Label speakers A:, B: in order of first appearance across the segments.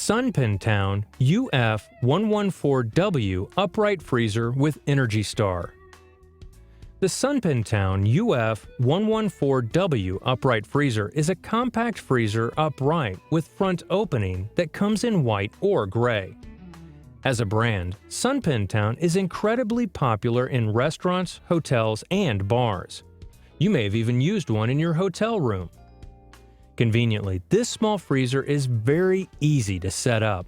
A: Sunpentown UF-114W Upright Freezer with Energy Star. The Sunpentown UF-114W Upright Freezer is a compact freezer upright with front opening that comes in white or gray. As a brand, Sunpentown is incredibly popular in restaurants, hotels, and bars. You may have even used one in your hotel room. Conveniently, this small freezer is very easy to set up.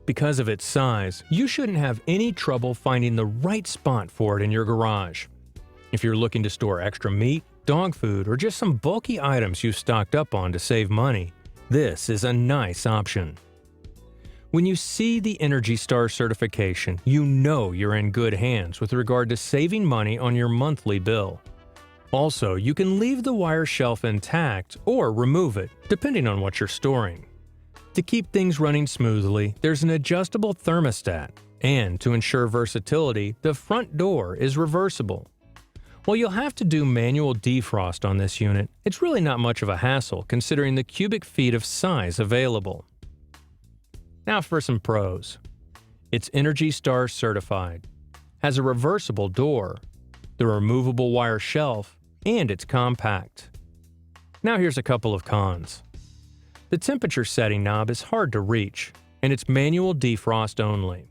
A: Because of its size, you shouldn't have any trouble finding the right spot for it in your garage. If you're looking to store extra meat, dog food, or just some bulky items you've stocked up on to save money, this is a nice option. When you see the Energy Star certification, you know you're in good hands with regard to saving money on your monthly bill. Also, you can leave the wire shelf intact or remove it, depending on what you're storing. To keep things running smoothly, there's an adjustable thermostat, and to ensure versatility, the front door is reversible. While you'll have to do manual defrost on this unit, it's really not much of a hassle considering the cubic feet of size available. Now for some pros. It's Energy Star certified, has a reversible door, the removable wire shelf, and it's compact. Now here's a couple of cons. The temperature setting knob is hard to reach, and it's manual defrost only.